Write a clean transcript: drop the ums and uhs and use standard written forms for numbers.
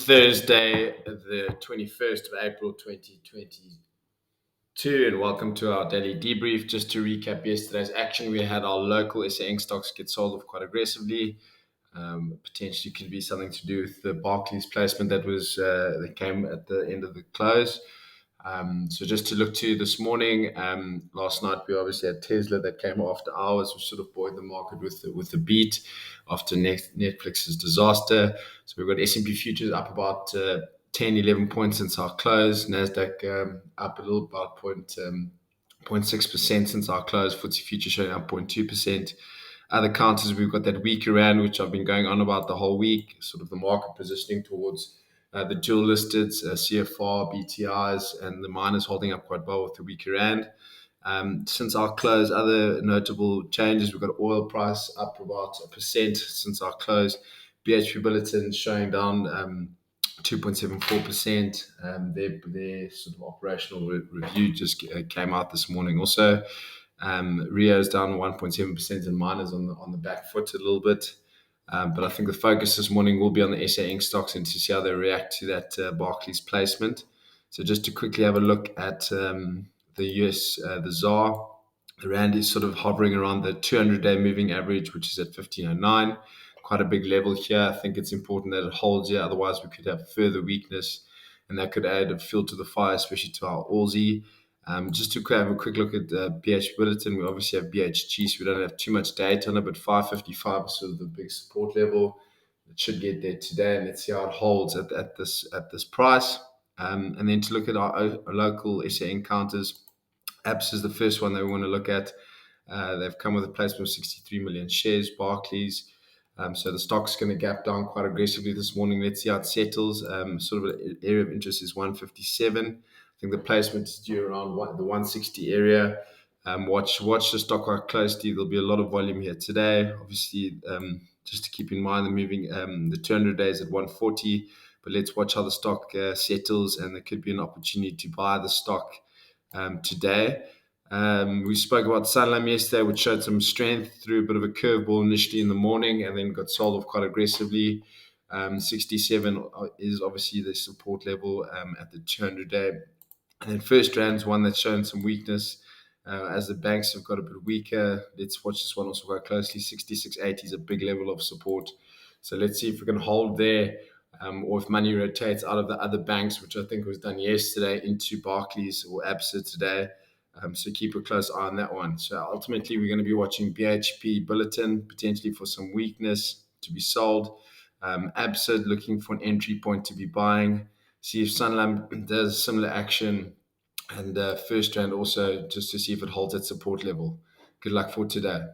Thursday, the 21st of April 2022, and welcome to our daily debrief. Just to recap yesterday's action, we had our local SA Inc. stocks get sold off quite aggressively. Potentially could be something to do with the Barclays placement that came at the end of the close. So just to look to this morning, last night we obviously had Tesla that came after hours, which sort of buoyed the market with the beat after Netflix's disaster. So we've got S&P futures up about 10, 11 points since our close. Nasdaq up a little, about 0.6% since our close. FTSE futures showing up 0.2%. Other counters, we've got that weaker rand, which I've been going on about the whole week, sort of the market positioning towards the dual listed CFR, BTIs, and the miners holding up quite well with the weaker rand. Since our close, other notable changes, we've got oil price up about 1% since our close. BHP Billiton showing down 2.74%. Their sort of operational review just came out this morning. Also, Rio's down 1.7% and miners on the back foot a little bit. But I think the focus this morning will be on the SA Inc. stocks and to see how they react to that Barclays placement. So just to quickly have a look at the US, the ZAR, the rand is sort of hovering around the 200-day moving average, which is at 1509. Quite a big level here. I think it's important that it holds here. Otherwise, we could have further weakness, and that could add a fuel to the fire, especially to our Aussie. Just to have a quick look at BHP Billiton, we obviously have BHG, so we don't have too much data on it, but 555 is sort of the big support level. It should get there today, and let's see how it holds at this price. And then to look at our local SA encounters, Absa is the first one that we want to look at. They've come with a placement of 63 million shares, Barclays. So the stock's going to gap down quite aggressively this morning. Let's see how it settles. Sort of an area of interest is 157. I think the placement is due around the 160 area. Watch the stock quite closely. There'll be a lot of volume here today. Obviously, just to keep in mind, the 200 days at 140. But let's watch how the stock settles, and there could be an opportunity to buy the stock today. We spoke about Sanlam yesterday, which showed some strength through a bit of a curveball initially in the morning and then got sold off quite aggressively. 67 is obviously the support level at the 200-day. And then FirstRand's one that's shown some weakness as the banks have got a bit weaker. Let's watch this one also quite closely. 66.80 is a big level of support. So let's see if we can hold there or if money rotates out of the other banks, which I think was done yesterday, into Barclays or Absa today. So keep a close eye on that one. So ultimately, we're going to be watching BHP Billiton, potentially for some weakness to be sold. Absa looking for an entry point to be buying. See if Sanlam does similar action. And FirstRand also just to see if it holds at support level. Good luck for today.